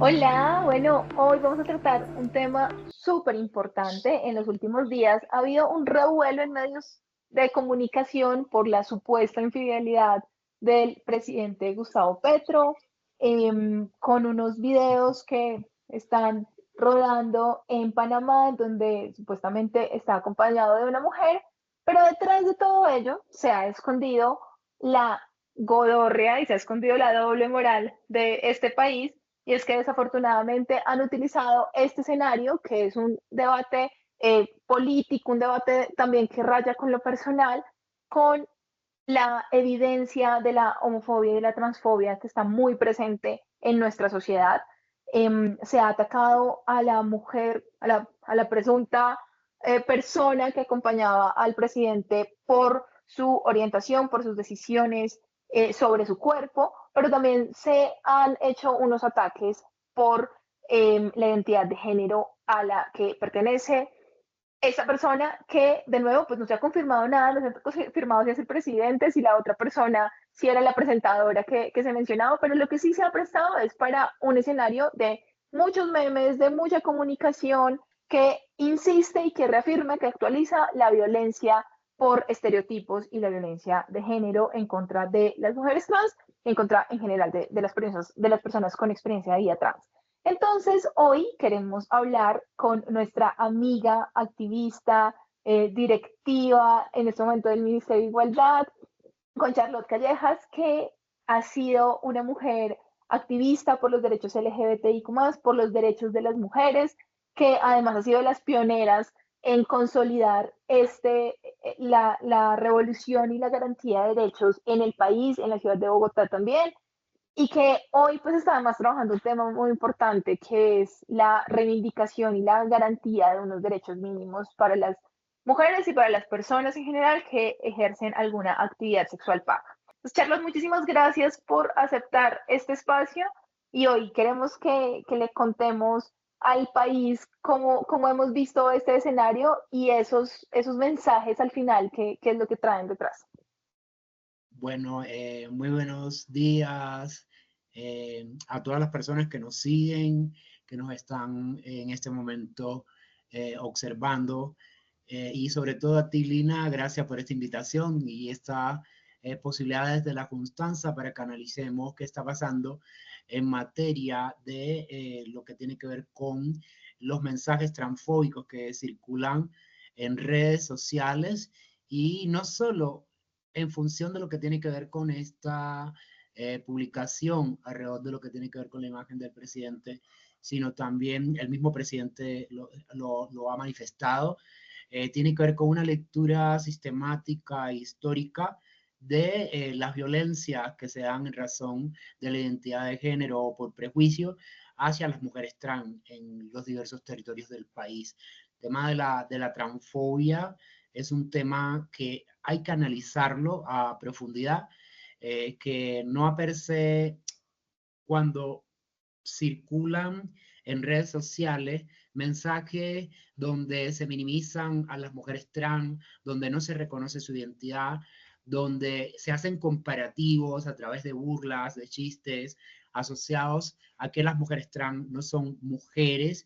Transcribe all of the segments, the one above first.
Hola, bueno, hoy vamos a tratar un tema súper importante. En los últimos días ha habido un revuelo en medios de comunicación por la supuesta infidelidad del presidente Gustavo Petro, con unos videos que están rodando en Panamá, donde supuestamente está acompañado de una mujer, pero detrás de todo ello se ha escondido la godorrea y se ha escondido la doble moral de este país, y es que desafortunadamente han utilizado este escenario, que es un debate político, un debate también que raya con lo personal, con la evidencia de la homofobia y de la transfobia que está muy presente en nuestra sociedad. Se ha atacado a la mujer, a la presunta persona que acompañaba al presidente por su orientación, por sus decisiones sobre su cuerpo, pero también se han hecho unos ataques por la identidad de género a la que pertenece esa persona, que de nuevo pues no se ha confirmado nada, no se ha confirmado si es el presidente, si la otra persona, si era la presentadora que se mencionaba, pero lo que sí se ha prestado es para un escenario de muchos memes, de mucha comunicación que insiste y que reafirma, que actualiza la violencia por estereotipos y la violencia de género en contra de las mujeres trans, en contra en general de las personas con experiencia de vida trans. Entonces, hoy queremos hablar con nuestra amiga, activista, directiva en este momento del Ministerio de Igualdad, con Charlotte Callejas, que ha sido una mujer activista por los derechos LGBTIQ+, por los derechos de las mujeres, que además ha sido de las pioneras en consolidar la revolución y la garantía de derechos en el país, en la ciudad de Bogotá también, y que hoy pues está además trabajando un tema muy importante, que es la reivindicación y la garantía de unos derechos mínimos para las mujeres y para las personas en general que ejercen alguna actividad sexual paga. Pues Charlos, muchísimas gracias por aceptar este espacio, y hoy queremos que le contemos al país cómo hemos visto este escenario y esos mensajes al final, que es lo que traen detrás. Bueno, muy buenos días a todas las personas que nos siguen, que nos están en este momento observando, y sobre todo a ti, Lina, gracias por esta invitación y esta posibilidad desde la constancia para que analicemos qué está pasando en materia de lo que tiene que ver con los mensajes transfóbicos que circulan en redes sociales, y no solo en función de lo que tiene que ver con esta publicación alrededor de lo que tiene que ver con la imagen del presidente, sino también el mismo presidente lo ha manifestado. Tiene que ver con una lectura sistemática e histórica de las violencias que se dan en razón de la identidad de género o por prejuicio hacia las mujeres trans en los diversos territorios del país. El tema de la transfobia es un tema que hay que analizarlo a profundidad, que no a per se cuando circulan en redes sociales mensajes donde se minimizan a las mujeres trans, donde no se reconoce su identidad, donde se hacen comparativos a través de burlas, de chistes asociados a que las mujeres trans no son mujeres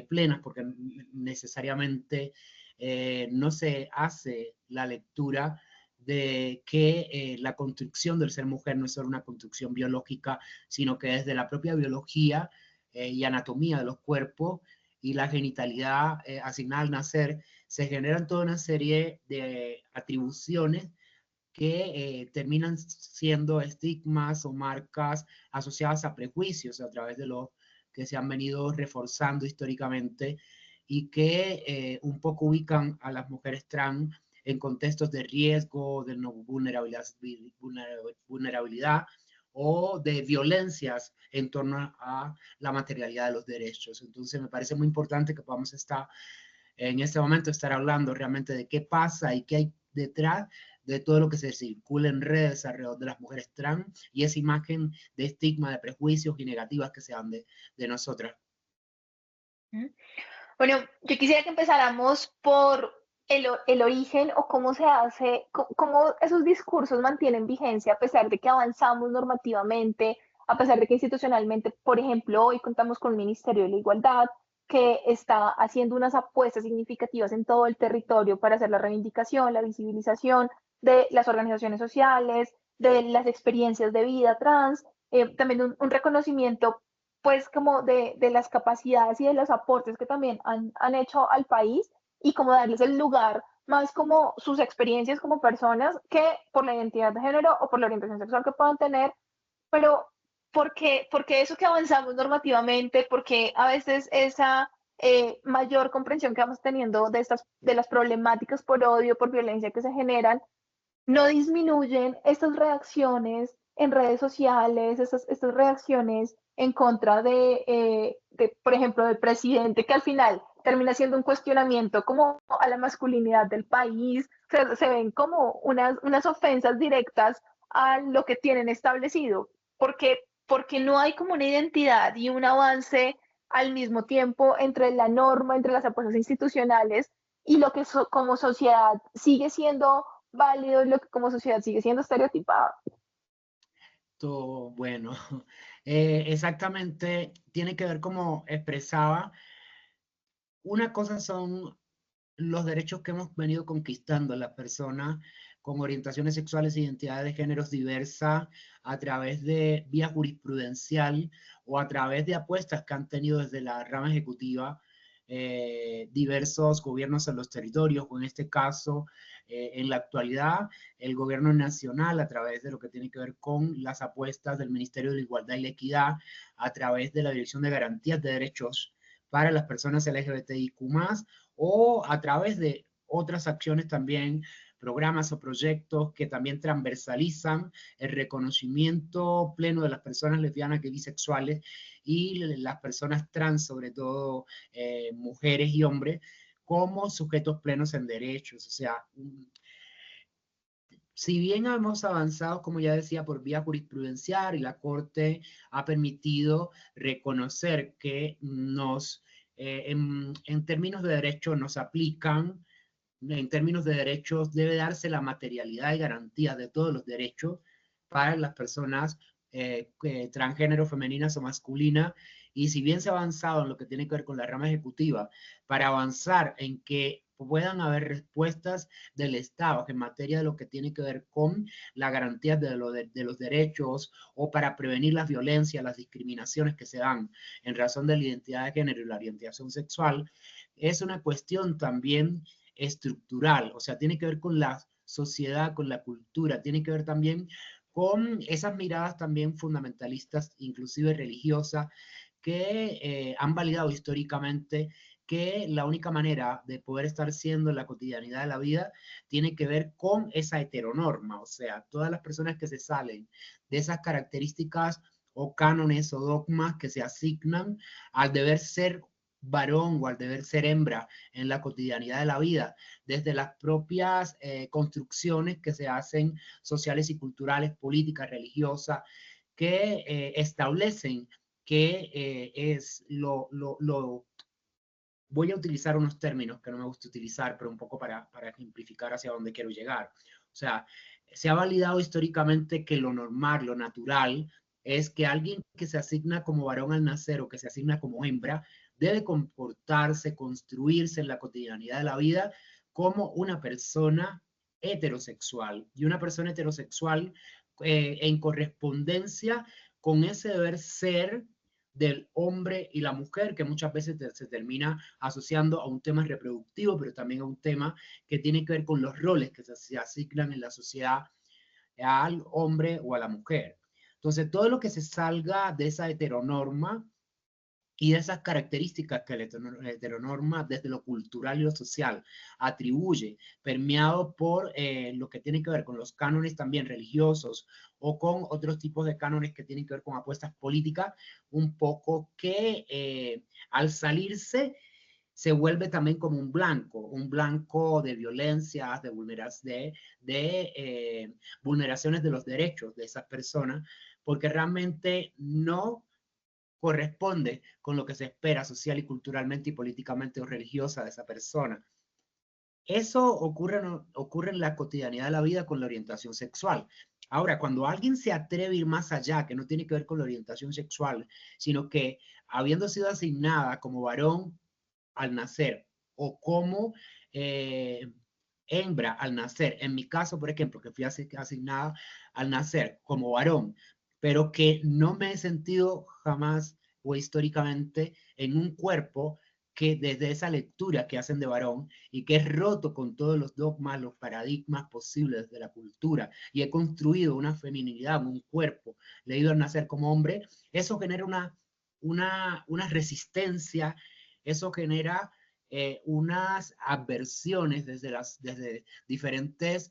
plenas, porque necesariamente no se hace la lectura de que la construcción del ser mujer no es solo una construcción biológica, sino que desde la propia biología y anatomía de los cuerpos y la genitalidad asignada al nacer, se generan toda una serie de atribuciones que terminan siendo estigmas o marcas asociadas a prejuicios a través de los que se han venido reforzando históricamente, y que un poco ubican a las mujeres trans en contextos de riesgo, de no vulnerabilidad o de violencias en torno a la materialidad de los derechos. Entonces me parece muy importante que podamos estar en este momento, estar hablando realmente de qué pasa y qué hay detrás de todo lo que se circula en redes alrededor de las mujeres trans y esa imagen de estigma, de prejuicios y negativas que se dan de nosotras. Bueno, yo quisiera que empezáramos por el origen, o cómo se hace, cómo esos discursos mantienen vigencia a pesar de que avanzamos normativamente, a pesar de que institucionalmente, por ejemplo, hoy contamos con el Ministerio de la Igualdad, que está haciendo unas apuestas significativas en todo el territorio para hacer la reivindicación, la visibilización de las organizaciones sociales, de las experiencias de vida trans, también un reconocimiento pues como de las capacidades y de los aportes que también han hecho al país y como darles el lugar más como sus experiencias como personas que por la identidad de género o por la orientación sexual que puedan tener, pero porque eso que avanzamos normativamente, porque a veces esa mayor comprensión que vamos teniendo de las problemáticas por odio, por violencia que se generan, no disminuyen estas reacciones en redes sociales, estas reacciones en contra por ejemplo, del presidente, que al final termina siendo un cuestionamiento como a la masculinidad del país, se ven como unas ofensas directas a lo que tienen establecido, porque no hay como una identidad y un avance al mismo tiempo entre la norma, entre las apuestas institucionales y lo que como sociedad sigue siendo válido y lo que como sociedad sigue siendo estereotipado. Todo bueno. Exactamente, tiene que ver como expresaba. Una cosa son los derechos que hemos venido conquistando las personas con orientaciones sexuales e identidades de géneros diversas a través de vía jurisprudencial o a través de apuestas que han tenido desde la rama ejecutiva diversos gobiernos en los territorios, o en este caso, en la actualidad, el gobierno nacional a través de lo que tiene que ver con las apuestas del Ministerio de la Igualdad y la Equidad, a través de la Dirección de Garantías de Derechos para las personas LGBTIQ+, o a través de otras acciones también, programas o proyectos que también transversalizan el reconocimiento pleno de las personas lesbianas y bisexuales y las personas trans, sobre todo mujeres y hombres, como sujetos plenos en derechos. O sea, si bien hemos avanzado, como ya decía, por vía jurisprudencial y la Corte ha permitido reconocer que en términos de derecho nos aplican, en términos de derechos debe darse la materialidad y garantía de todos los derechos para las personas transgénero, femeninas o masculinas. Y si bien se ha avanzado en lo que tiene que ver con la rama ejecutiva, para avanzar en que puedan haber respuestas del Estado en materia de lo que tiene que ver con la garantía de los derechos o para prevenir las violencias, las discriminaciones que se dan en razón de la identidad de género y la orientación sexual, es una cuestión también estructural, o sea, tiene que ver con la sociedad, con la cultura, tiene que ver también con esas miradas también fundamentalistas, inclusive religiosas, que han validado históricamente que la única manera de poder estar siendo en la cotidianidad de la vida tiene que ver con esa heteronorma, o sea, todas las personas que se salen de esas características o cánones o dogmas que se asignan al deber ser varón o al deber ser hembra en la cotidianidad de la vida, desde las propias construcciones que se hacen sociales y culturales, políticas, religiosas, que establecen que es voy a utilizar unos términos que no me gusta utilizar, pero un poco para ejemplificar hacia dónde quiero llegar. O sea, se ha validado históricamente que lo normal, lo natural, es que alguien que se asigna como varón al nacer o que se asigna como hembra, debe comportarse, construirse en la cotidianidad de la vida como una persona heterosexual. Y una persona heterosexual en correspondencia con ese deber ser del hombre y la mujer, que muchas veces se termina asociando a un tema reproductivo, pero también a un tema que tiene que ver con los roles que se asignan en la sociedad al hombre o a la mujer. Entonces, todo lo que se salga de esa heteronorma y de esas características que la heteronorma desde lo cultural y lo social atribuye, permeado por lo que tiene que ver con los cánones también religiosos o con otros tipos de cánones que tienen que ver con apuestas políticas, un poco que al salirse se vuelve también como un blanco de violencias, de vulneraciones de los derechos de esas personas, porque realmente no corresponde con lo que se espera social y culturalmente y políticamente o religiosa de esa persona. Eso ocurre en la cotidianidad de la vida con la orientación sexual. Ahora, cuando alguien se atreve a ir más allá, que no tiene que ver con la orientación sexual, sino que habiendo sido asignada como varón al nacer o como hembra al nacer, en mi caso, por ejemplo, que fui asignada al nacer como varón, pero que no me he sentido jamás o históricamente en un cuerpo que desde esa lectura que hacen de varón y que es roto con todos los dogmas, los paradigmas posibles de la cultura y he construido una feminidad, un cuerpo leído al nacer como hombre, eso genera una resistencia, eso genera unas aversiones desde diferentes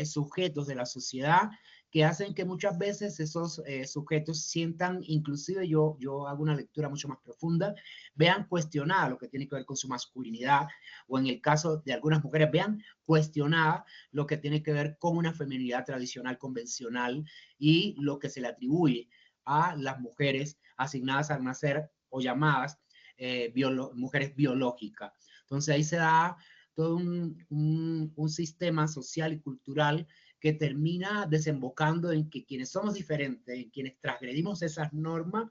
sujetos de la sociedad que hacen que muchas veces esos sujetos sientan, inclusive yo hago una lectura mucho más profunda, vean cuestionada lo que tiene que ver con su masculinidad, o en el caso de algunas mujeres, vean cuestionada lo que tiene que ver con una feminidad tradicional, convencional, y lo que se le atribuye a las mujeres asignadas al nacer o llamadas mujeres biológicas. Entonces ahí se da todo un sistema social y cultural que termina desembocando en que quienes somos diferentes, en quienes transgredimos esas normas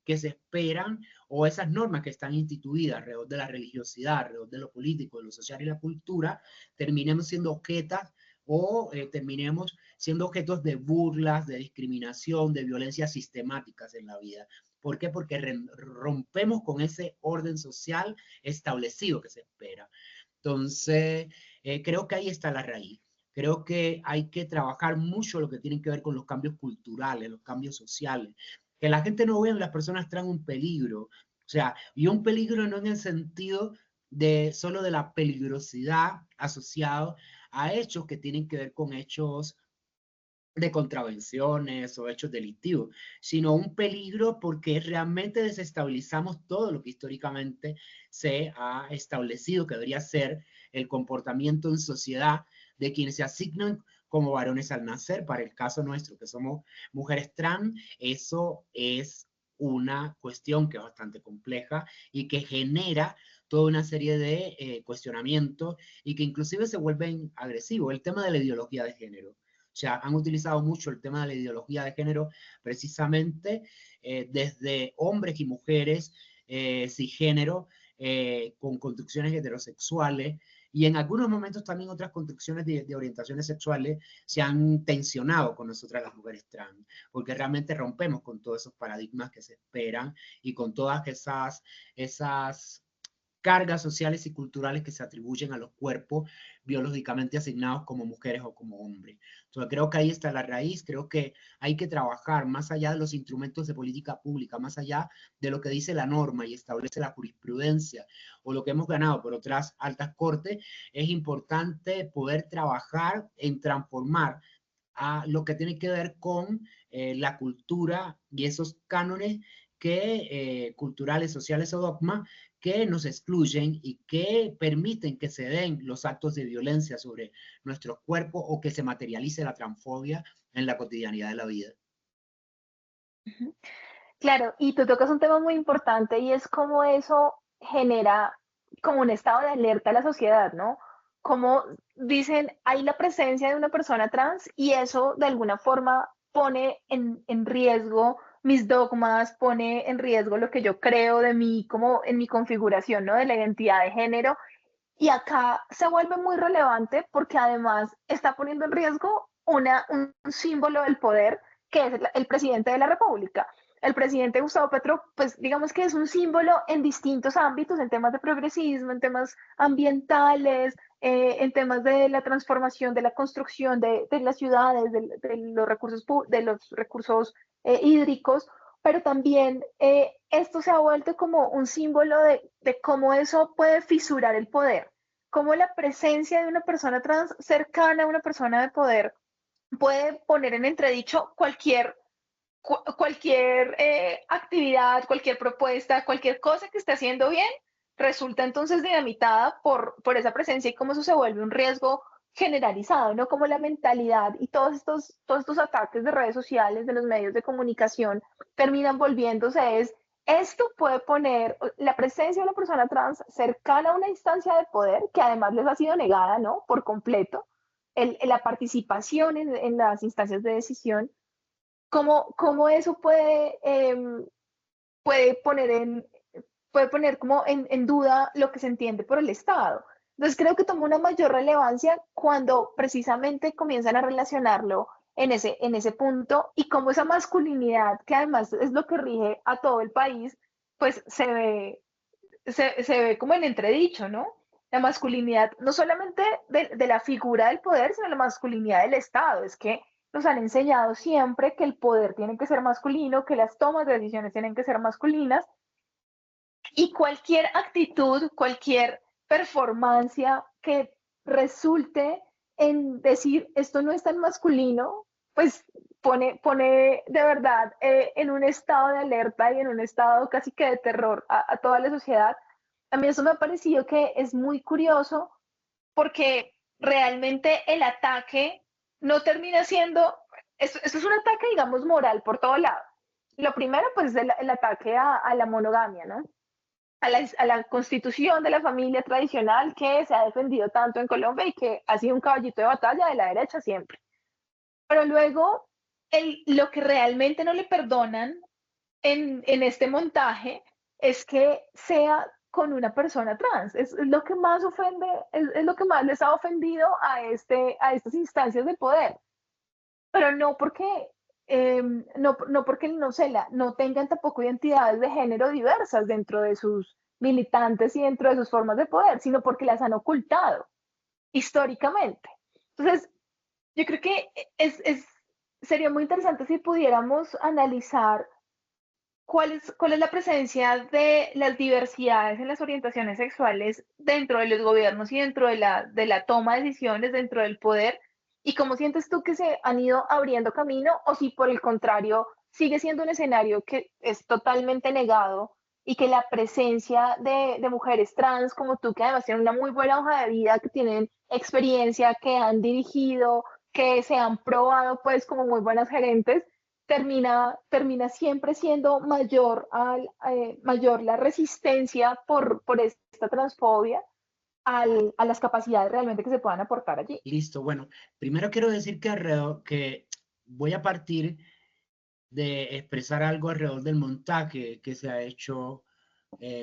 que se esperan o esas normas que están instituidas alrededor de la religiosidad, alrededor de lo político, de lo social y la cultura, terminemos siendo objetas o terminemos siendo objetos de burlas, de discriminación, de violencias sistemáticas en la vida. ¿Por qué? Porque rompemos con ese orden social establecido que se espera. Entonces, creo que ahí está la raíz. Creo que hay que trabajar mucho lo que tiene que ver con los cambios culturales, los cambios sociales. Que la gente no vea en las personas trans un peligro. O sea, y un peligro no en el sentido de solo de la peligrosidad asociado a hechos que tienen que ver con hechos de contravenciones o hechos delictivos, sino un peligro porque realmente desestabilizamos todo lo que históricamente se ha establecido que debería ser el comportamiento en sociedad de quienes se asignan como varones al nacer. Para el caso nuestro, que somos mujeres trans, eso es una cuestión que es bastante compleja y que genera toda una serie de cuestionamientos y que inclusive se vuelven agresivos. El tema de la ideología de género. O sea, han utilizado mucho el tema de la ideología de género precisamente desde hombres y mujeres cisgénero, con construcciones heterosexuales, y en algunos momentos también otras construcciones de orientaciones sexuales se han tensionado con nosotras las mujeres trans, porque realmente rompemos con todos esos paradigmas que se esperan y con todas esas cargas sociales y culturales que se atribuyen a los cuerpos biológicamente asignados como mujeres o como hombres. Entonces creo que ahí está la raíz, creo que hay que trabajar más allá de los instrumentos de política pública, más allá de lo que dice la norma y establece la jurisprudencia o lo que hemos ganado por otras altas cortes, es importante poder trabajar en transformar a lo que tiene que ver con la cultura y esos cánones que, culturales, sociales o dogmas que nos excluyen y que permiten que se den los actos de violencia sobre nuestros cuerpos o que se materialice la transfobia en la cotidianidad de la vida. Claro, y tú tocas un tema muy importante y es cómo eso genera como un estado de alerta a la sociedad, ¿no? Como dicen, hay la presencia de una persona trans y eso de alguna forma pone en riesgo mis dogmas, pone en riesgo lo que yo creo de mí, como en mi configuración, ¿no? De la identidad de género. Y acá se vuelve muy relevante porque además está poniendo en riesgo un símbolo del poder que es el presidente de la República. El presidente Gustavo Petro, pues digamos que es un símbolo en distintos ámbitos, en temas de progresismo, en temas ambientales, en temas de la transformación, de la construcción de las ciudades, de los recursos hídricos, pero también esto se ha vuelto como un símbolo de cómo eso puede fisurar el poder, cómo la presencia de una persona trans cercana a una persona de poder puede poner en entredicho cualquier actividad, cualquier propuesta, cualquier cosa que esté haciendo bien, resulta entonces dinamitada por esa presencia y cómo eso se vuelve un riesgo generalizado, ¿no? Como la mentalidad y todos estos ataques de redes sociales, de los medios de comunicación, terminan volviéndose esto puede poner la presencia de una persona trans cercana a una instancia de poder que además les ha sido negada, ¿no? Por completo, la participación en las instancias de decisión, cómo eso puede, puede poner en, puede poner como en duda lo que se entiende por el Estado. Entonces creo que toma una mayor relevancia cuando precisamente comienzan a relacionarlo en ese punto y como esa masculinidad, que además es lo que rige a todo el país, pues se ve como en entredicho, ¿no? La masculinidad, no solamente de la figura del poder, sino la masculinidad del Estado. Es que nos han enseñado siempre que el poder tiene que ser masculino, que las tomas de decisiones tienen que ser masculinas, y cualquier actitud, cualquier performance que resulte en decir esto no es tan masculino, pues pone de verdad en un estado de alerta y en un estado casi que de terror a toda la sociedad. A mí eso me ha parecido que es muy curioso porque realmente el ataque no termina siendo, esto es un ataque, digamos, moral por todo lado. Lo primero, pues, es el ataque a la monogamia, ¿no? A la constitución de la familia tradicional que se ha defendido tanto en Colombia y que ha sido un caballito de batalla de la derecha siempre. Pero luego, lo que realmente no le perdonan en este montaje es que sea con una persona trans. Es lo que más ofende, es lo que más les ha ofendido a estas instancias de poder. Pero no porque, no porque no, sé, no tengan tampoco identidades de género diversas dentro de sus militantes y dentro de sus formas de poder, sino porque las han ocultado históricamente. Entonces, yo creo que sería muy interesante si pudiéramos analizar cuál es la presencia de las diversidades en las orientaciones sexuales dentro de los gobiernos y dentro de la toma de decisiones, dentro del poder, y cómo sientes tú que se han ido abriendo camino o si por el contrario sigue siendo un escenario que es totalmente negado y que la presencia de mujeres trans como tú, que además tienen una muy buena hoja de vida, que tienen experiencia, que han dirigido, que se han probado pues como muy buenas gerentes, termina siempre siendo mayor la resistencia por esta transfobia a las capacidades realmente que se puedan aportar allí. Listo, bueno, primero quiero decir que alrededor, que voy a partir de expresar algo alrededor del montaje que se ha hecho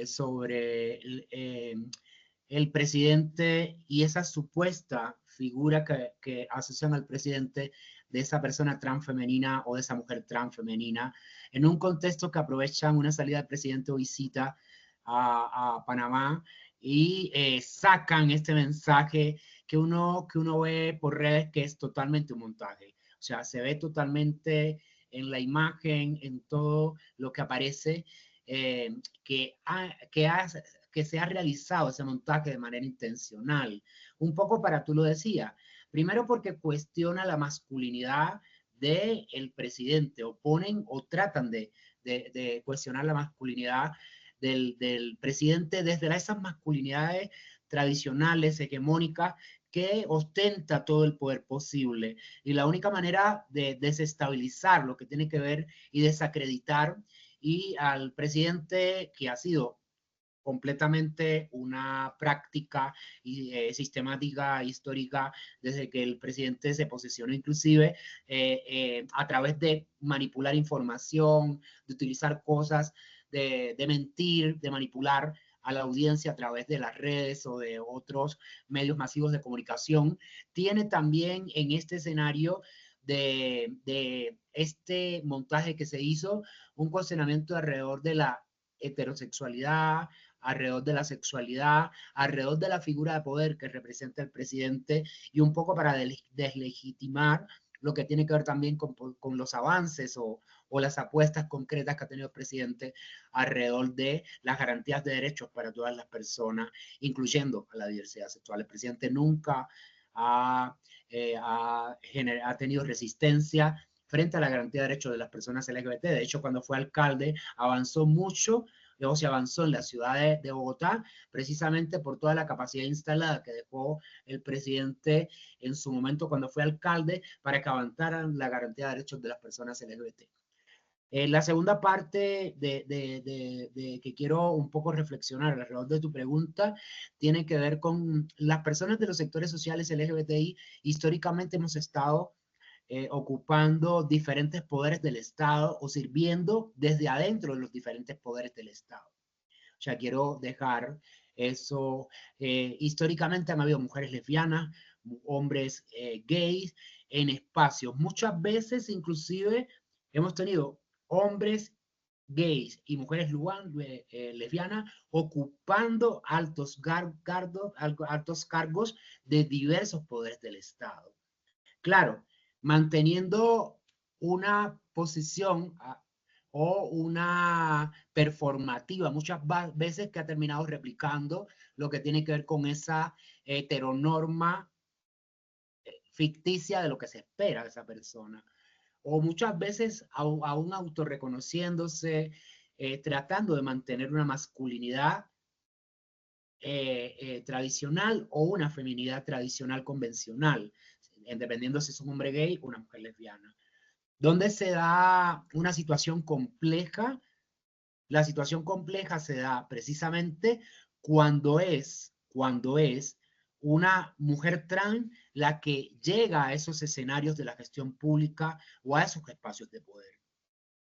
sobre el presidente y esa supuesta figura que asocian al presidente de esa persona transfemenina o de esa mujer transfemenina, en un contexto que aprovechan una salida del presidente o visita a Panamá y sacan este mensaje que uno ve por redes que es totalmente un montaje. O sea, se ve totalmente en la imagen, en todo lo que aparece, que se ha realizado ese montaje de manera intencional. Un poco para, tú lo decías, primero porque cuestiona la masculinidad del presidente, o ponen o tratan de cuestionar la masculinidad del presidente desde esas masculinidades tradicionales, hegemónicas, que ostenta todo el poder posible. Y la única manera de desestabilizar lo que tiene que ver y desacreditar y al presidente que ha sido completamente una práctica sistemática, histórica, desde que el presidente se posesionó, inclusive a través de manipular información, de utilizar cosas, de mentir, de manipular a la audiencia a través de las redes o de otros medios masivos de comunicación. Tiene también en este escenario de este montaje que se hizo un cuestionamiento alrededor de la heterosexualidad, alrededor de la sexualidad, alrededor de la figura de poder que representa el presidente y un poco para deslegitimar lo que tiene que ver también con los avances o las apuestas concretas que ha tenido el presidente alrededor de las garantías de derechos para todas las personas, incluyendo a la diversidad sexual. El presidente nunca ha tenido resistencia frente a la garantía de derechos de las personas LGBT. De hecho, cuando fue alcalde, avanzó mucho, luego se avanzó en la ciudad de Bogotá, precisamente por toda la capacidad instalada que dejó el presidente en su momento cuando fue alcalde para que avanzaran la garantía de derechos de las personas LGBT. La segunda parte de que quiero un poco reflexionar alrededor de tu pregunta tiene que ver con las personas de los sectores sociales LGBTI. Históricamente hemos estado ocupando diferentes poderes del Estado o sirviendo desde adentro de los diferentes poderes del Estado. O sea, quiero dejar eso. Históricamente han habido mujeres lesbianas, hombres gays en espacios. Muchas veces inclusive hemos tenido hombres gays y mujeres lesbianas ocupando altos cargos de diversos poderes del Estado. Claro, manteniendo una posición o una performativa muchas veces que ha terminado replicando lo que tiene que ver con esa heteronorma ficticia de lo que se espera de esa persona. O muchas veces aún autorreconociéndose, tratando de mantener una masculinidad tradicional o una feminidad tradicional convencional, dependiendo si es un hombre gay o una mujer lesbiana. ¿Dónde se da una situación compleja? La situación compleja se da precisamente cuando es una mujer trans la que llega a esos escenarios de la gestión pública o a esos espacios de poder.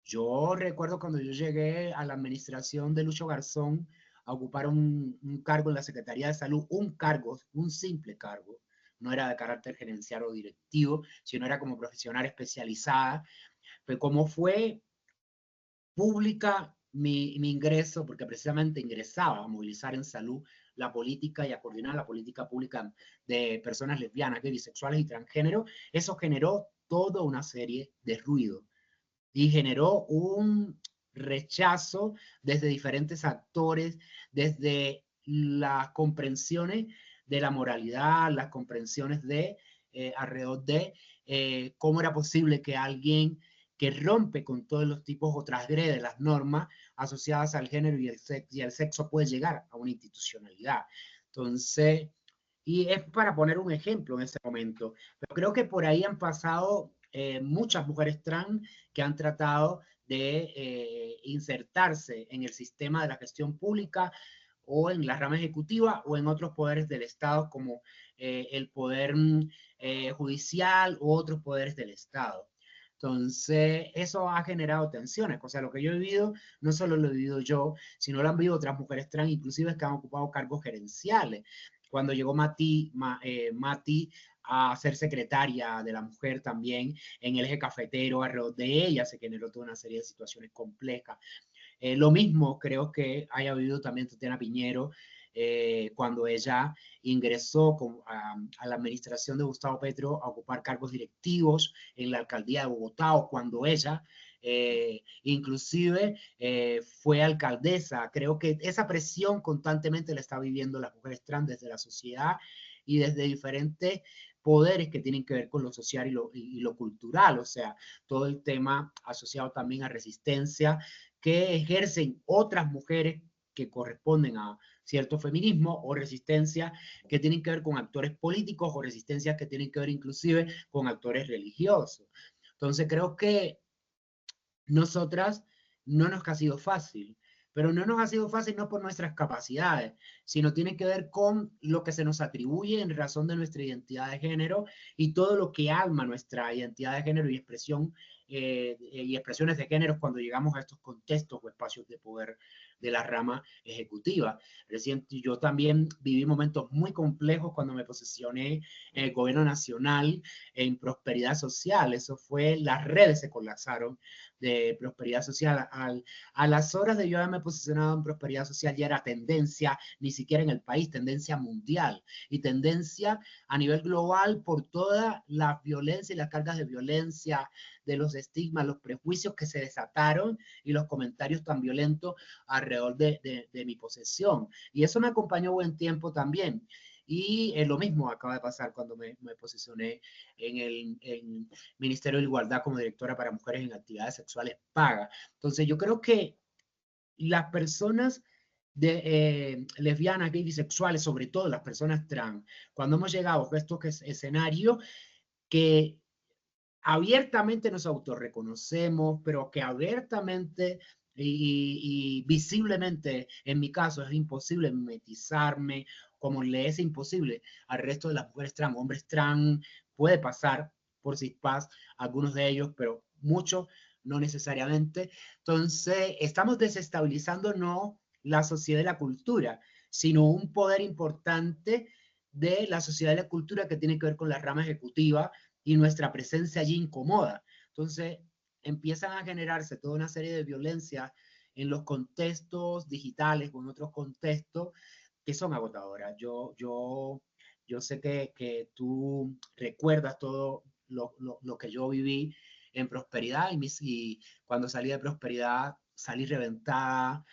Yo recuerdo cuando yo llegué a la administración de Lucho Garzón a ocupar un cargo en la Secretaría de Salud, un cargo, un simple cargo, no era de carácter gerencial o directivo, sino era como profesional especializada. Pues como fue pública mi ingreso, porque precisamente ingresaba a movilizar en salud la política y a coordinar la política pública de personas lesbianas, gays, bisexuales y transgénero, eso generó toda una serie de ruidos y generó un rechazo desde diferentes actores, desde las comprensiones de la moralidad, las comprensiones de alrededor de cómo era posible que alguien que rompe con todos los tipos o transgrede las normas asociadas al género y el sexo puede llegar a una institucionalidad. Entonces, y es para poner un ejemplo en este momento, pero creo que por ahí han pasado muchas mujeres trans que han tratado de insertarse en el sistema de la gestión pública o en la rama ejecutiva o en otros poderes del Estado como el poder judicial u otros poderes del Estado. Entonces, eso ha generado tensiones. O sea, lo que yo he vivido, no solo lo he vivido yo, sino lo han vivido otras mujeres trans, inclusive que han ocupado cargos gerenciales. Cuando llegó Mati a ser secretaria de la mujer también en el eje cafetero, alrededor de ella se generó toda una serie de situaciones complejas. Lo mismo creo que haya vivido también Tatiana Piñero cuando ella ingresó a la administración de Gustavo Petro a ocupar cargos directivos en la alcaldía de Bogotá o cuando ella inclusive fue alcaldesa. Creo que esa presión constantemente la está viviendo las mujeres trans desde la sociedad y desde diferentes poderes que tienen que ver con lo social y lo cultural, o sea, todo el tema asociado también a resistencia que ejercen otras mujeres que corresponden a cierto feminismo o resistencia que tienen que ver con actores políticos o resistencias que tienen que ver inclusive con actores religiosos. Entonces creo que nosotras no nos ha sido fácil, pero no nos ha sido fácil no por nuestras capacidades, sino tiene que ver con lo que se nos atribuye en razón de nuestra identidad de género y todo lo que alma nuestra identidad de género y expresiones de género cuando llegamos a estos contextos o espacios de poder de la rama ejecutiva. Reciente, yo también viví momentos muy complejos cuando me posicioné en el gobierno nacional en prosperidad social. Eso fue, las redes se colapsaron de prosperidad social. A las horas de yo haberme posicionado en prosperidad social ya era tendencia, ni siquiera en el país, tendencia mundial y tendencia a nivel global por toda la violencia y las cargas de violencia, de los estigmas, los prejuicios que se desataron y los comentarios tan violentos alrededor de mi posesión. Y eso me acompañó buen tiempo también. Y lo mismo acaba de pasar cuando me posicioné en el Ministerio de Igualdad como directora para mujeres en actividades sexuales paga. Entonces yo creo que las personas lesbianas, gays, bisexuales, sobre todo las personas trans, cuando hemos llegado a estos escenarios que abiertamente nos autorreconocemos, pero que abiertamente y visiblemente, en mi caso, es imposible mimetizarme, como le es imposible al resto de las mujeres trans, hombres trans, puede pasar por CISPAS, algunos de ellos, pero muchos no necesariamente. Entonces, estamos desestabilizando no la sociedad y la cultura, sino un poder importante de la sociedad y la cultura que tiene que ver con la rama ejecutiva, y nuestra presencia allí incomoda. Entonces, empiezan a generarse toda una serie de violencias en los contextos digitales o en otros contextos que son agotadoras. Yo sé que tú recuerdas todo lo que yo viví en Prosperidad y cuando salí de Prosperidad salí reventada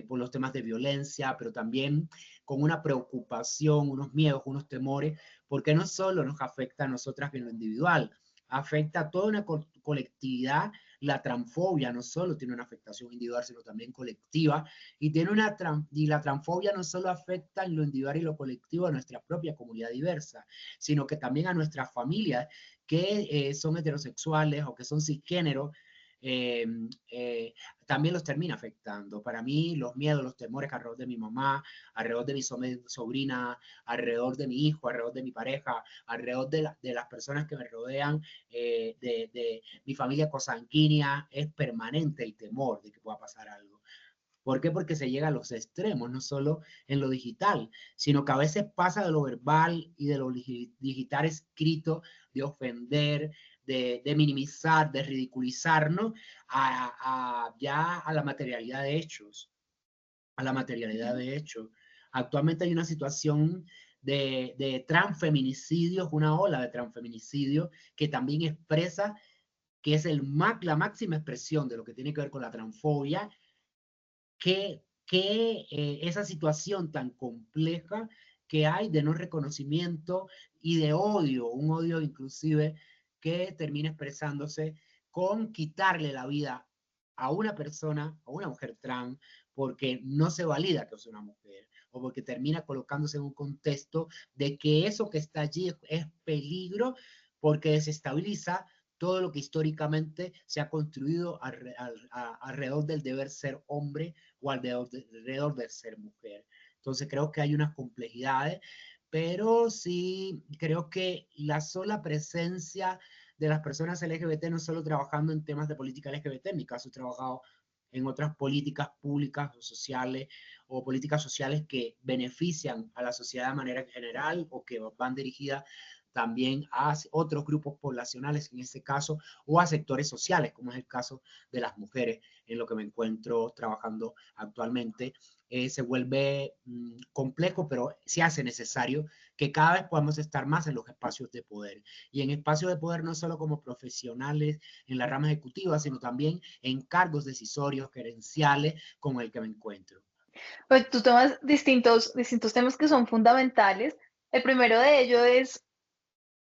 por los temas de violencia, pero también con una preocupación, unos miedos, unos temores, porque no solo nos afecta a nosotras en lo individual, afecta a toda una colectividad. La transfobia no solo tiene una afectación individual, sino también colectiva, y la transfobia no solo afecta en lo individual y lo colectivo a nuestra propia comunidad diversa, sino que también a nuestras familias que son heterosexuales o que son cisgéneros, eh, eh, también los termina afectando. Para mí, los miedos, los temores alrededor de mi mamá, alrededor de mi sobrina, alrededor de mi hijo, alrededor de mi pareja, alrededor de las personas que me rodean, de mi familia cosanguínea, es permanente el temor de que pueda pasar algo. ¿Por qué? Porque se llega a los extremos, no solo en lo digital, sino que a veces pasa de lo verbal y de lo digital escrito, de ofender, de minimizar, de ridiculizarnos, ya a la materialidad de hechos, a la materialidad de hechos. Actualmente hay una situación de transfeminicidios, una ola de transfeminicidios que también expresa que es la máxima expresión de lo que tiene que ver con la transfobia, esa situación tan compleja que hay de no reconocimiento y de odio, un odio inclusive que termina expresándose con quitarle la vida a una persona, a una mujer trans, porque no se valida que es una mujer, o porque termina colocándose en un contexto de que eso que está allí es peligro, porque desestabiliza todo lo que históricamente se ha construido alrededor del deber ser hombre o alrededor de ser mujer. Entonces creo que hay unas complejidades, pero sí creo que la sola presencia de las personas LGBT, no solo trabajando en temas de política LGBT, en mi caso he trabajado en otras políticas públicas o sociales, o políticas sociales que benefician a la sociedad de manera general o que van dirigidas también a otros grupos poblacionales, en este caso, o a sectores sociales, como es el caso de las mujeres, en lo que me encuentro trabajando actualmente. Se vuelve complejo, pero se hace necesario que cada vez podamos estar más en los espacios de poder. Y en espacios de poder no solo como profesionales en la rama ejecutiva, sino también en cargos decisorios, gerenciales, como el que me encuentro. Pues tú tomas distintos temas que son fundamentales. El primero de ellos es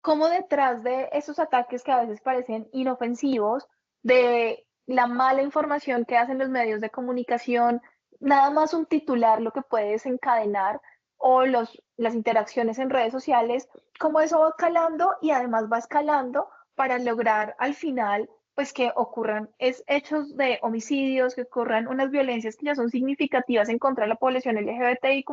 cómo detrás de esos ataques que a veces parecen inofensivos, de la mala información que hacen los medios de comunicación, nada más un titular lo que puede desencadenar o las interacciones en redes sociales, cómo eso va calando y además va escalando para lograr al final pues que ocurran hechos de homicidios, que ocurran unas violencias que ya son significativas en contra de la población LGBTIQ+,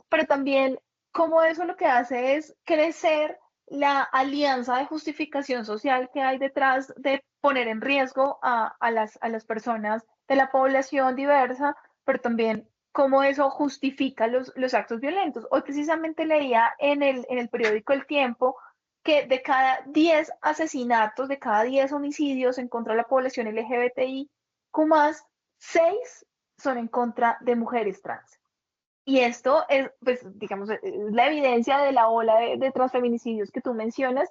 pero también cómo eso lo que hace es crecer la alianza de justificación social que hay detrás de poner en riesgo a las personas de la población diversa, pero también cómo eso justifica los actos violentos. Hoy precisamente leía en el periódico El Tiempo que de cada 10 asesinatos, de cada 10 homicidios en contra de la población LGBTI, más 6 son en contra de mujeres trans. Y esto es, pues, digamos, es la evidencia de la ola de transfeminicidios que tú mencionas,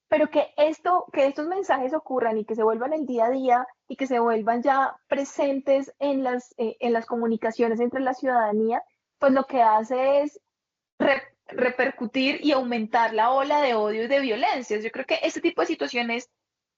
pero que estos mensajes ocurran y que se vuelvan el día a día y que se vuelvan ya presentes en las comunicaciones entre la ciudadanía, pues lo que hace es repercutir y aumentar la ola de odio y de violencias. Yo creo que este tipo de situaciones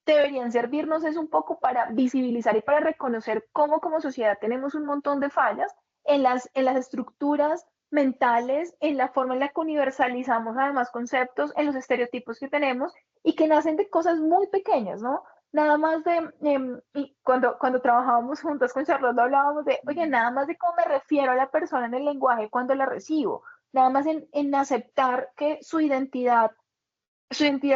deberían servirnos es un poco para visibilizar y para reconocer cómo como sociedad tenemos un montón de fallas en las estructuras mentales, en la forma en la que universalizamos además conceptos, en los estereotipos que tenemos y que nacen de cosas muy pequeñas, ¿no? Nada más de, y cuando trabajábamos juntas con Charlotte lo hablábamos de, oye, nada más de cómo me refiero a la persona en el lenguaje cuando la recibo, nada más en aceptar que su identidad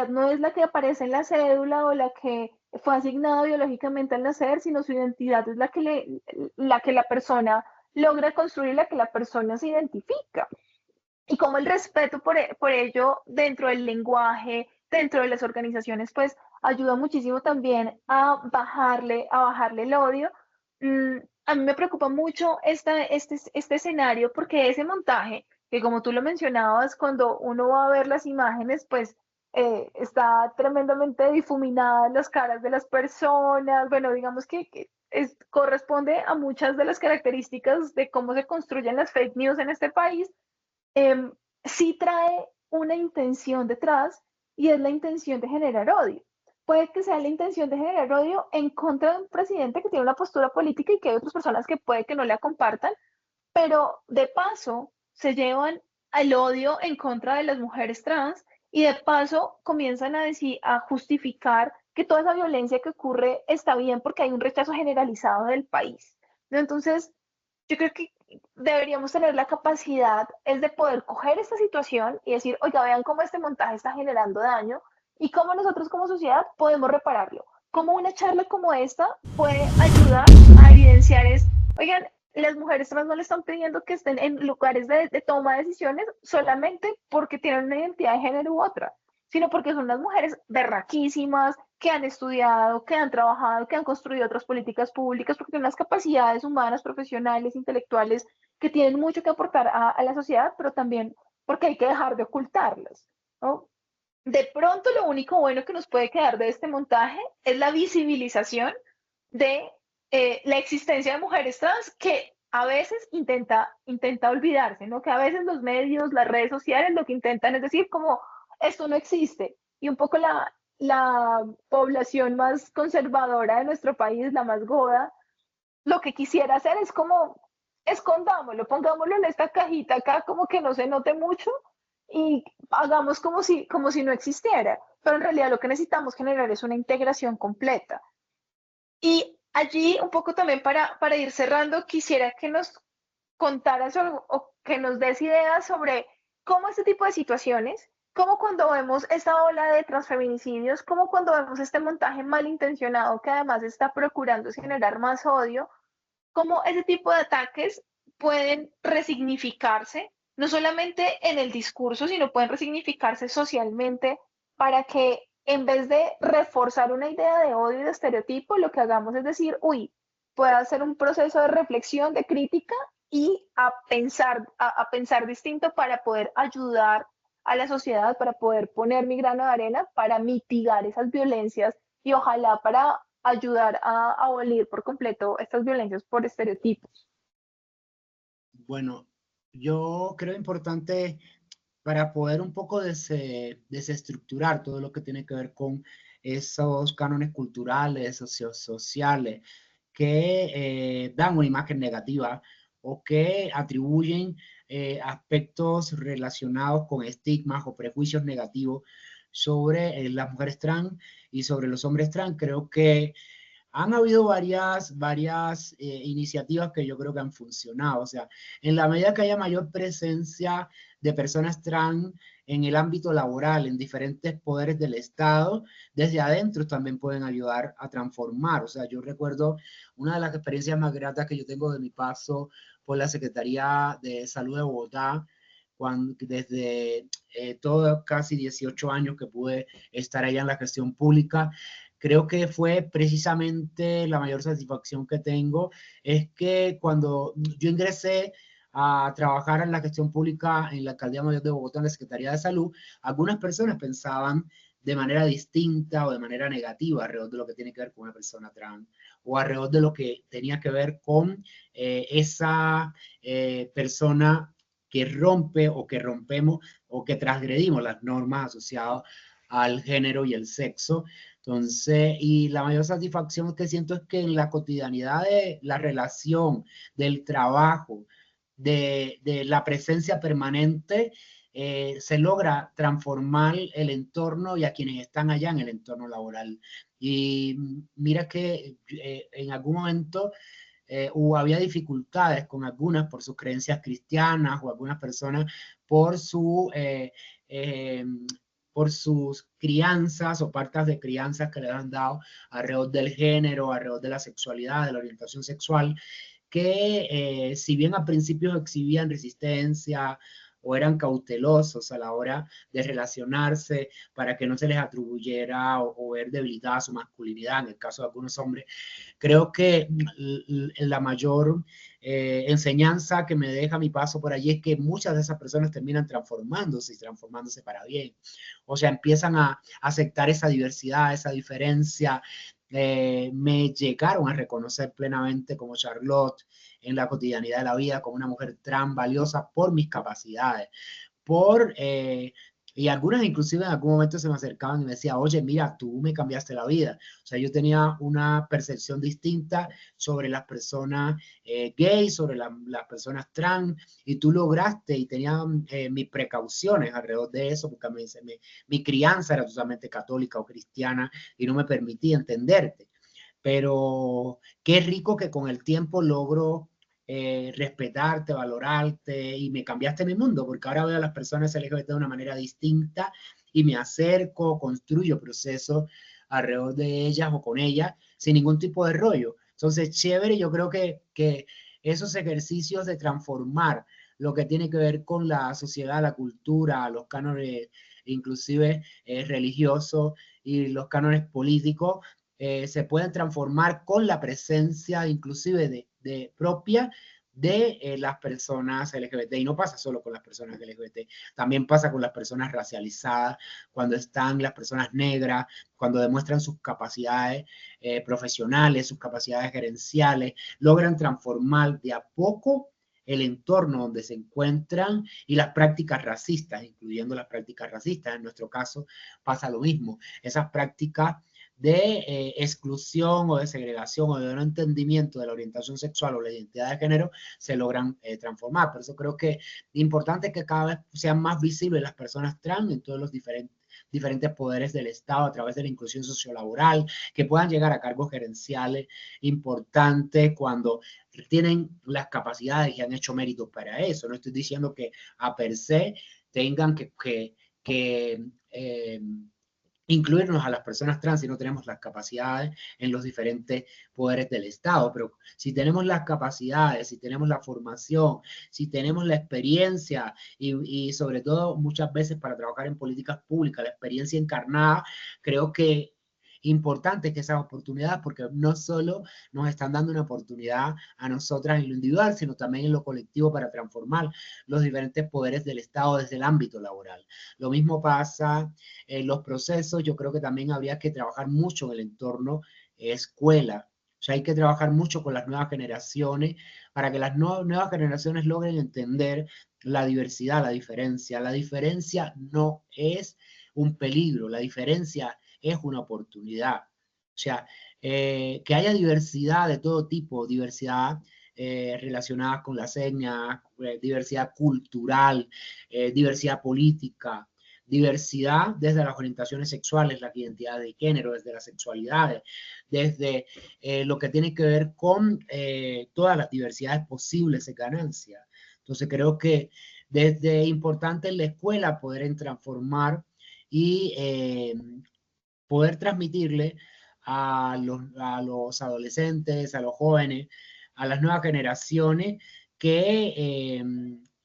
no es la que aparece en la cédula o la que fue asignada biológicamente al nacer, sino su identidad es la que la persona logra construir, la que la persona se identifica. Y como el respeto por ello dentro del lenguaje, dentro de las organizaciones, pues ayuda muchísimo también a bajarle el odio. A mí me preocupa mucho este escenario porque ese montaje, que como tú lo mencionabas, cuando uno va a ver las imágenes, pues está tremendamente difuminadas las caras de las personas. Bueno, digamos que corresponde a muchas de las características de cómo se construyen las fake news en este país. eh, sí trae una intención detrás y es la intención de generar odio. Puede que sea la intención de generar odio en contra de un presidente que tiene una postura política y que hay otras personas que puede que no la compartan, pero de paso se llevan al odio en contra de las mujeres trans y de paso comienzan a decir, a justificar que toda esa violencia que ocurre está bien porque hay un rechazo generalizado del país. Entonces, yo creo que deberíamos tener la capacidad es de poder coger esta situación y decir, oiga, vean cómo este montaje está generando daño y cómo nosotros como sociedad podemos repararlo. Cómo una charla como esta puede ayudar a evidenciar oigan, las mujeres trans no le están pidiendo que estén en lugares de toma de decisiones solamente porque tienen una identidad de género u otra, sino porque son unas mujeres berraquísimas, que han estudiado, que han trabajado, que han construido otras políticas públicas, porque tienen unas capacidades humanas, profesionales, intelectuales, que tienen mucho que aportar a la sociedad, pero también porque hay que dejar de ocultarlas, ¿no? De pronto lo único bueno que nos puede quedar de este montaje es la visibilización de la existencia de mujeres trans que a veces intenta olvidarse, ¿no? Que a veces los medios, las redes sociales lo que intentan es decir como esto no existe. Y un poco la población más conservadora de nuestro país, la más goda, lo que quisiera hacer es como escondámoslo, pongámoslo en esta cajita acá como que no se note mucho y hagamos como si no existiera. Pero en realidad lo que necesitamos generar es una integración completa. Y allí, un poco también para ir cerrando, quisiera que nos contaras o que nos des ideas sobre cómo este tipo de situaciones, cómo cuando vemos esta ola de transfeminicidios, cómo cuando vemos este montaje malintencionado que además está procurando generar más odio, cómo ese tipo de ataques pueden resignificarse, no solamente en el discurso, sino pueden resignificarse socialmente para que en vez de reforzar una idea de odio y de estereotipo, lo que hagamos es decir, uy, puede hacer un proceso de reflexión, de crítica y a pensar distinto para poder ayudar a la sociedad, para poder poner mi grano de arena, para mitigar esas violencias y ojalá para ayudar a abolir por completo estas violencias por estereotipos. Bueno, yo creo importante para poder un poco desestructurar todo lo que tiene que ver con esos cánones culturales, sociales, que dan una imagen negativa o que atribuyen aspectos relacionados con estigmas o prejuicios negativos sobre las mujeres trans y sobre los hombres trans. Creo que han habido varias iniciativas que yo creo que han funcionado. O sea, en la medida que haya mayor presencia de personas trans en el ámbito laboral, en diferentes poderes del Estado, desde adentro también pueden ayudar a transformar. O sea, yo recuerdo una de las experiencias más gratas que yo tengo de mi paso por la Secretaría de Salud de Bogotá, desde todos casi 18 años que pude estar allá en la gestión pública. Creo que fue precisamente la mayor satisfacción que tengo, es que cuando yo ingresé a trabajar en la gestión pública en la Alcaldía Mayor de Bogotá, en la Secretaría de Salud, algunas personas pensaban de manera distinta o de manera negativa alrededor de lo que tiene que ver con una persona trans o alrededor de lo que tenía que ver con esa persona que rompe o que rompemos o que transgredimos las normas asociadas al género y el sexo. Entonces, y la mayor satisfacción que siento es que en la cotidianidad de la relación, del trabajo, de la presencia permanente, se logra transformar el entorno y a quienes están allá en el entorno laboral. Y mira que en algún momento había dificultades con algunas por sus creencias cristianas o algunas personas por eh, por sus crianzas o partes de crianzas que le han dado alrededor del género, alrededor de la sexualidad, de la orientación sexual, que si bien al principio exhibían resistencia o eran cautelosos a la hora de relacionarse para que no se les atribuyera o ver debilitada su masculinidad, en el caso de algunos hombres, creo que la mayor enseñanza que me deja mi paso por allí es que muchas de esas personas terminan transformándose y transformándose para bien. O sea, empiezan a aceptar esa diversidad, esa diferencia. Me llegaron a reconocer plenamente como Charlotte en la cotidianidad de la vida, como una mujer trans valiosa por mis capacidades, por y algunas inclusive en algún momento se me acercaban y me decían, oye, mira, tú me cambiaste la vida. O sea, yo tenía una percepción distinta sobre las personas gays, sobre las personas trans, y tú lograste, y tenía mis precauciones alrededor de eso, porque mi crianza era totalmente católica o cristiana y no me permitía entenderte. Pero qué rico que con el tiempo logro respetarte, valorarte y me cambiaste mi mundo, porque ahora veo a las personas LGBT de una manera distinta y me acerco, construyo procesos alrededor de ellas o con ellas sin ningún tipo de rollo. Entonces, chévere, yo creo que esos ejercicios de transformar lo que tiene que ver con la sociedad, la cultura, los cánones inclusive religiosos y los cánones políticos, se pueden transformar con la presencia inclusive de propia de las personas LGBT. Y no pasa solo con las personas LGBT, también pasa con las personas racializadas, cuando están las personas negras, cuando demuestran sus capacidades profesionales, sus capacidades gerenciales, logran transformar de a poco el entorno donde se encuentran y las prácticas racistas, incluyendo las prácticas racistas. En nuestro caso pasa lo mismo. Esas prácticas de exclusión o de segregación o de no entendimiento de la orientación sexual o la identidad de género se logran transformar. Por eso creo que es importante que cada vez sean más visibles las personas trans en todos los diferentes poderes del Estado a través de la inclusión sociolaboral, que puedan llegar a cargos gerenciales importantes cuando tienen las capacidades y han hecho méritos para eso. No estoy diciendo que a per se tengan que incluirnos a las personas trans si no tenemos las capacidades en los diferentes poderes del Estado, pero si tenemos las capacidades, si tenemos la formación, si tenemos la experiencia y sobre todo muchas veces para trabajar en políticas públicas, la experiencia encarnada, creo que importante que esas oportunidades, porque no solo nos están dando una oportunidad a nosotras en lo individual, sino también en lo colectivo para transformar los diferentes poderes del Estado desde el ámbito laboral. Lo mismo pasa en los procesos. Yo creo que también habría que trabajar mucho en el entorno escuela. O sea, hay que trabajar mucho con las nuevas generaciones para que las nuevas generaciones logren entender la diversidad, la diferencia. La diferencia no es un peligro, la diferencia es una oportunidad. O sea, que haya diversidad de todo tipo, diversidad relacionada con las etnias, diversidad cultural, diversidad política, diversidad desde las orientaciones sexuales, las identidades de género, desde las sexualidades, desde lo que tiene que ver con todas las diversidades posibles de ganancia. Entonces creo que desde importante en la escuela poder transformar y poder transmitirle a los adolescentes, a los jóvenes, a las nuevas generaciones, que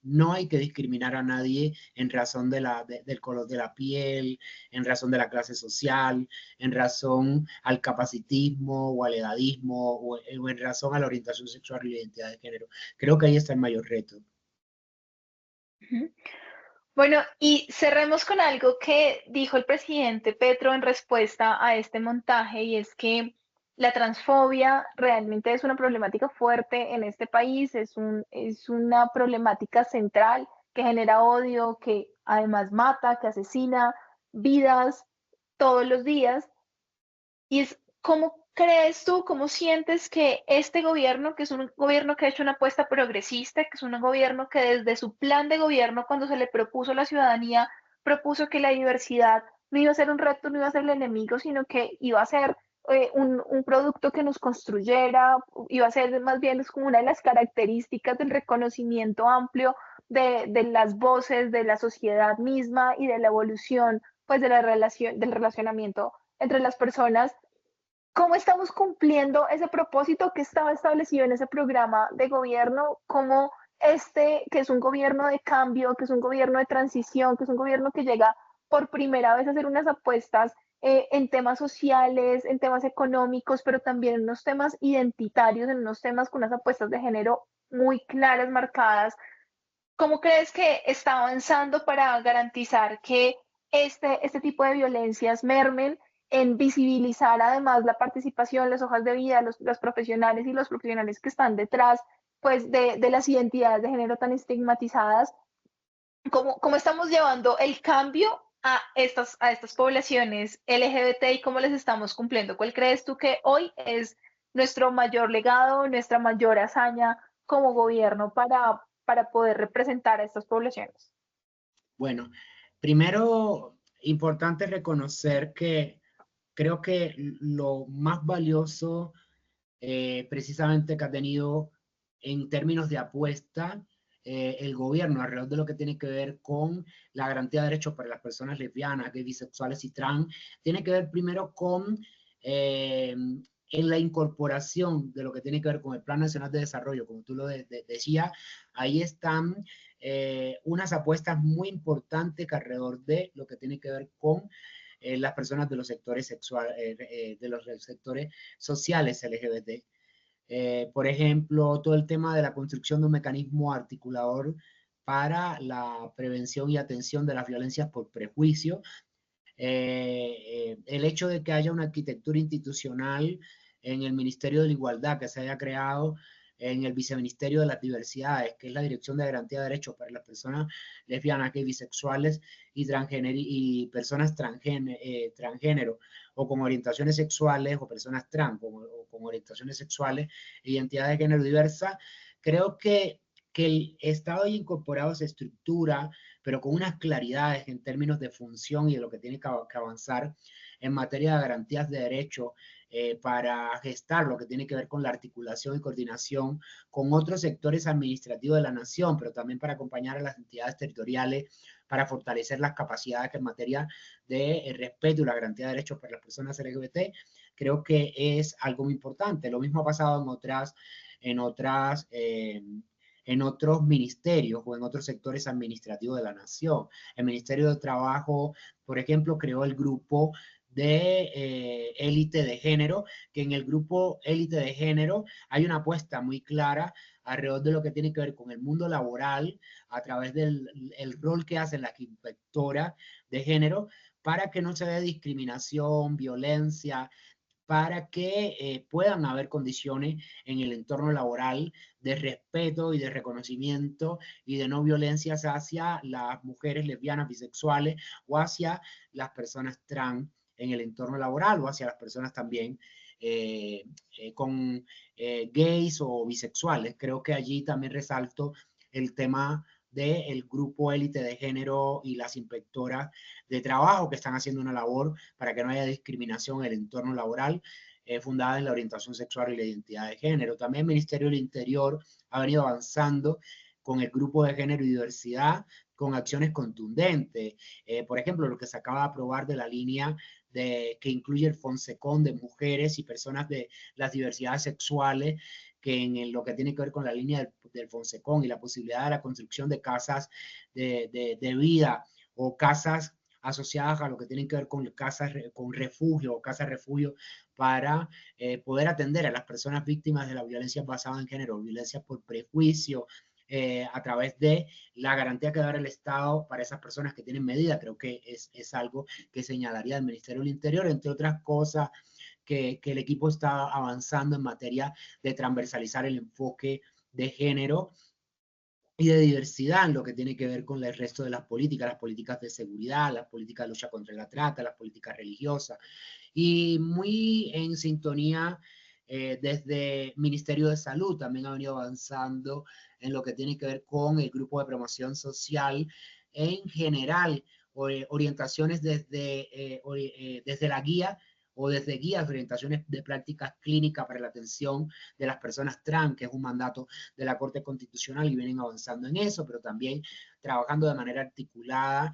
no hay que discriminar a nadie en razón del color de la piel, en razón de la clase social, en razón al capacitismo o al edadismo o en razón a la orientación sexual y la identidad de género. Creo que ahí está el mayor reto. Bueno, y cerremos con algo que dijo el presidente Petro en respuesta a este montaje, y es que la transfobia realmente es una problemática fuerte en este país, es una problemática central que genera odio, que además mata, que asesina vidas todos los días. Y es crees tú, cómo sientes que este gobierno, que es un gobierno que ha hecho una apuesta progresista, que es un gobierno que desde su plan de gobierno, cuando se le propuso a la ciudadanía, propuso que la diversidad no iba a ser un reto, no iba a ser el enemigo, sino que iba a ser un producto que nos construyera, iba a ser más bien es como una de las características del reconocimiento amplio de las voces de la sociedad misma y de la evolución pues de la relación, del relacionamiento entre las personas. ¿Cómo estamos cumpliendo ese propósito que estaba establecido en ese programa de gobierno? ¿Cómo este, que es un gobierno de cambio, que es un gobierno de transición, que es un gobierno que llega por primera vez a hacer unas apuestas en temas sociales, en temas económicos, pero también en unos temas identitarios, en unos temas con unas apuestas de género muy claras, marcadas? ¿Cómo crees que está avanzando para garantizar que este tipo de violencias mermen en visibilizar además la participación, las hojas de vida, los profesionales y los profesionales que están detrás pues, de las identidades de género tan estigmatizadas? ¿Cómo estamos llevando el cambio a estas poblaciones LGBT y cómo les estamos cumpliendo? ¿Cuál crees tú que hoy es nuestro mayor legado, nuestra mayor hazaña como gobierno para poder representar a estas poblaciones? Bueno, primero, importante reconocer que creo que lo más valioso precisamente que ha tenido en términos de apuesta el gobierno alrededor de lo que tiene que ver con la garantía de derechos para las personas lesbianas, gays, bisexuales y trans, tiene que ver primero con en la incorporación de lo que tiene que ver con el Plan Nacional de Desarrollo, como tú lo decías, ahí están unas apuestas muy importantes que alrededor de lo que tiene que ver con las personas de los sectores sexuales, de los sectores sociales LGBT. Por ejemplo, todo el tema de la construcción de un mecanismo articulador para la prevención y atención de las violencias por prejuicio, el hecho de que haya una arquitectura institucional en el Ministerio de la Igualdad que se haya creado en el Viceministerio de las Diversidades, que es la Dirección de Garantía de Derechos para las personas lesbianas, gays, bisexuales y personas transgénero o con orientaciones sexuales o personas trans o con orientaciones sexuales e identidad de género diversa. Creo que el Estado haya incorporado esa estructura, pero con unas claridades en términos de función y de lo que tiene que avanzar en materia de garantías de derecho para gestar lo que tiene que ver con la articulación y coordinación con otros sectores administrativos de la nación, pero también para acompañar a las entidades territoriales para fortalecer las capacidades en materia de respeto y la garantía de derechos para las personas LGBT, creo que es algo muy importante. Lo mismo ha pasado en otras en otros ministerios o en otros sectores administrativos de la nación. El Ministerio de Trabajo, por ejemplo, creó el grupo de élite de género, que en el grupo élite de género hay una apuesta muy clara alrededor de lo que tiene que ver con el mundo laboral a través del el rol que hacen las inspectoras de género para que no se dé discriminación, violencia, para que puedan haber condiciones en el entorno laboral de respeto y de reconocimiento y de no violencia hacia las mujeres lesbianas, bisexuales o hacia las personas trans en el entorno laboral o hacia las personas también con gays o bisexuales. Creo que allí también resalto el tema del grupo élite de género y las inspectoras de trabajo que están haciendo una labor para que no haya discriminación en el entorno laboral fundada en la orientación sexual y la identidad de género. También el Ministerio del Interior ha venido avanzando con el grupo de género y diversidad con acciones contundentes. Por ejemplo, lo que se acaba de aprobar de la línea que incluye el Fonsecón de mujeres y personas de las diversidades sexuales, que en lo que tiene que ver con la línea del Fonsecón y la posibilidad de la construcción de casas de vida o casas asociadas a lo que tienen que ver con casas con refugio o casas refugio para poder atender a las personas víctimas de la violencia basada en género, violencia por prejuicio, a través de la garantía que da el Estado para esas personas que tienen medida. Creo que es algo que señalaría el Ministerio del Interior, entre otras cosas, que el equipo está avanzando en materia de transversalizar el enfoque de género y de diversidad en lo que tiene que ver con el resto de las políticas de seguridad, las políticas de lucha contra la trata, las políticas religiosas Y muy en sintonía desde Ministerio de Salud también ha venido avanzando en lo que tiene que ver con el grupo de promoción social en general, orientaciones desde la guía o desde guías de orientaciones de prácticas clínicas para la atención de las personas trans, que es un mandato de la Corte Constitucional y vienen avanzando en eso, pero también trabajando de manera articulada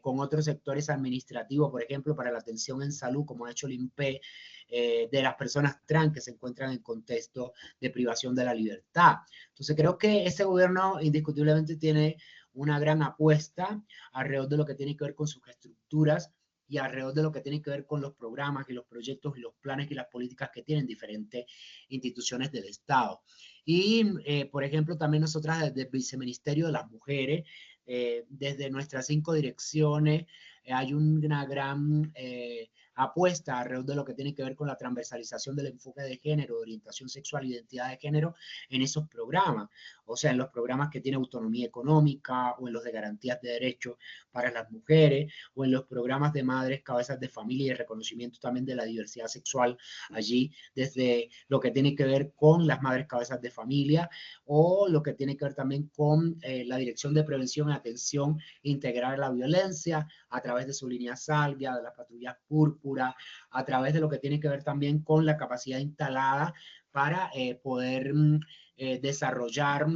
con otros sectores administrativos, por ejemplo, para la atención en salud, como ha hecho el INPE, de las personas trans que se encuentran en contexto de privación de la libertad. Entonces creo que ese gobierno indiscutiblemente tiene una gran apuesta alrededor de lo que tiene que ver con sus estructuras y alrededor de lo que tiene que ver con los programas y los proyectos y los planes y las políticas que tienen diferentes instituciones del Estado. Y, por ejemplo, también nosotras desde el Viceministerio de las Mujeres, desde nuestras 5 direcciones, hay una gran apuesta alrededor de lo que tiene que ver con la transversalización del enfoque de género, de orientación sexual e identidad de género en esos programas, o sea, en los programas que tienen autonomía económica o en los de garantías de derechos para las mujeres o en los programas de madres, cabezas de familia y reconocimiento también de la diversidad sexual allí, desde lo que tiene que ver con las madres cabezas de familia o lo que tiene que ver también con la Dirección de Prevención y Atención Integral a la Violencia a través de su línea Salvia, de las patrullas Púrpura, a través de lo que tiene que ver también con la capacidad instalada para poder desarrollar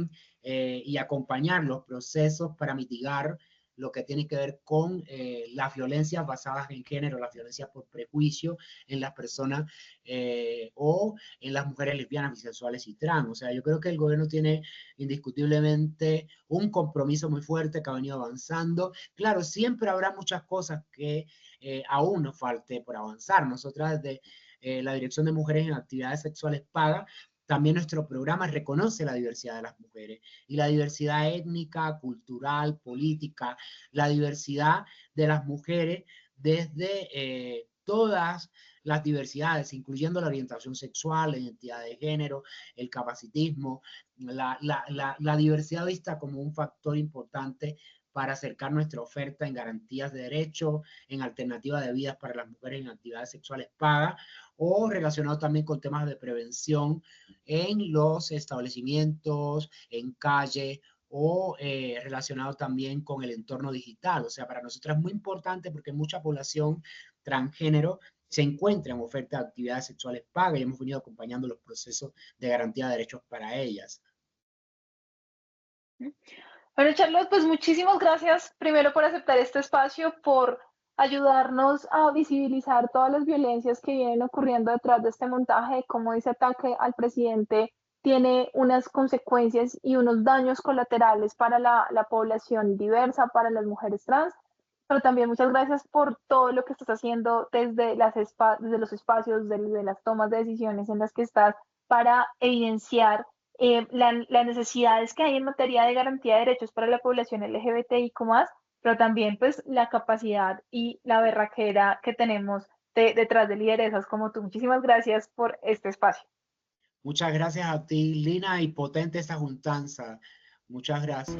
y acompañar los procesos para mitigar lo que tiene que ver con las violencias basadas en género, las violencias por prejuicio en las personas o en las mujeres lesbianas, bisexuales y trans. O sea, yo creo que el gobierno tiene indiscutiblemente un compromiso muy fuerte que ha venido avanzando. Claro, siempre habrá muchas cosas que aún nos falte por avanzar. Nosotras desde la Dirección de Mujeres en Actividades Sexuales Paga, también nuestro programa reconoce la diversidad de las mujeres y la diversidad étnica, cultural, política, la diversidad de las mujeres desde todas las diversidades, incluyendo la orientación sexual, la identidad de género, el capacitismo, la diversidad vista como un factor importante para acercar nuestra oferta en garantías de derechos, en alternativas de vidas para las mujeres en actividades sexuales pagas, o relacionado también con temas de prevención en los establecimientos, en calle, o relacionado también con el entorno digital. O sea, para nosotros es muy importante porque mucha población transgénero se encuentra en oferta de actividades sexuales pagas y hemos venido acompañando los procesos de garantía de derechos para ellas. Bueno, Charlotte, pues muchísimas gracias primero por aceptar este espacio, por ayudarnos a visibilizar todas las violencias que vienen ocurriendo detrás de este montaje, cómo ese ataque al presidente tiene unas consecuencias y unos daños colaterales para la población diversa, para las mujeres trans, pero también muchas gracias por todo lo que estás haciendo desde, desde los espacios, desde las tomas de decisiones en las que estás para evidenciar las necesidades que hay en materia de garantía de derechos para la población LGBTI más, pero también pues la capacidad y la berraquera que tenemos detrás de lideresas como tú. Muchísimas gracias por este espacio. Muchas gracias a ti, Lina, y potente esta juntanza. Muchas gracias.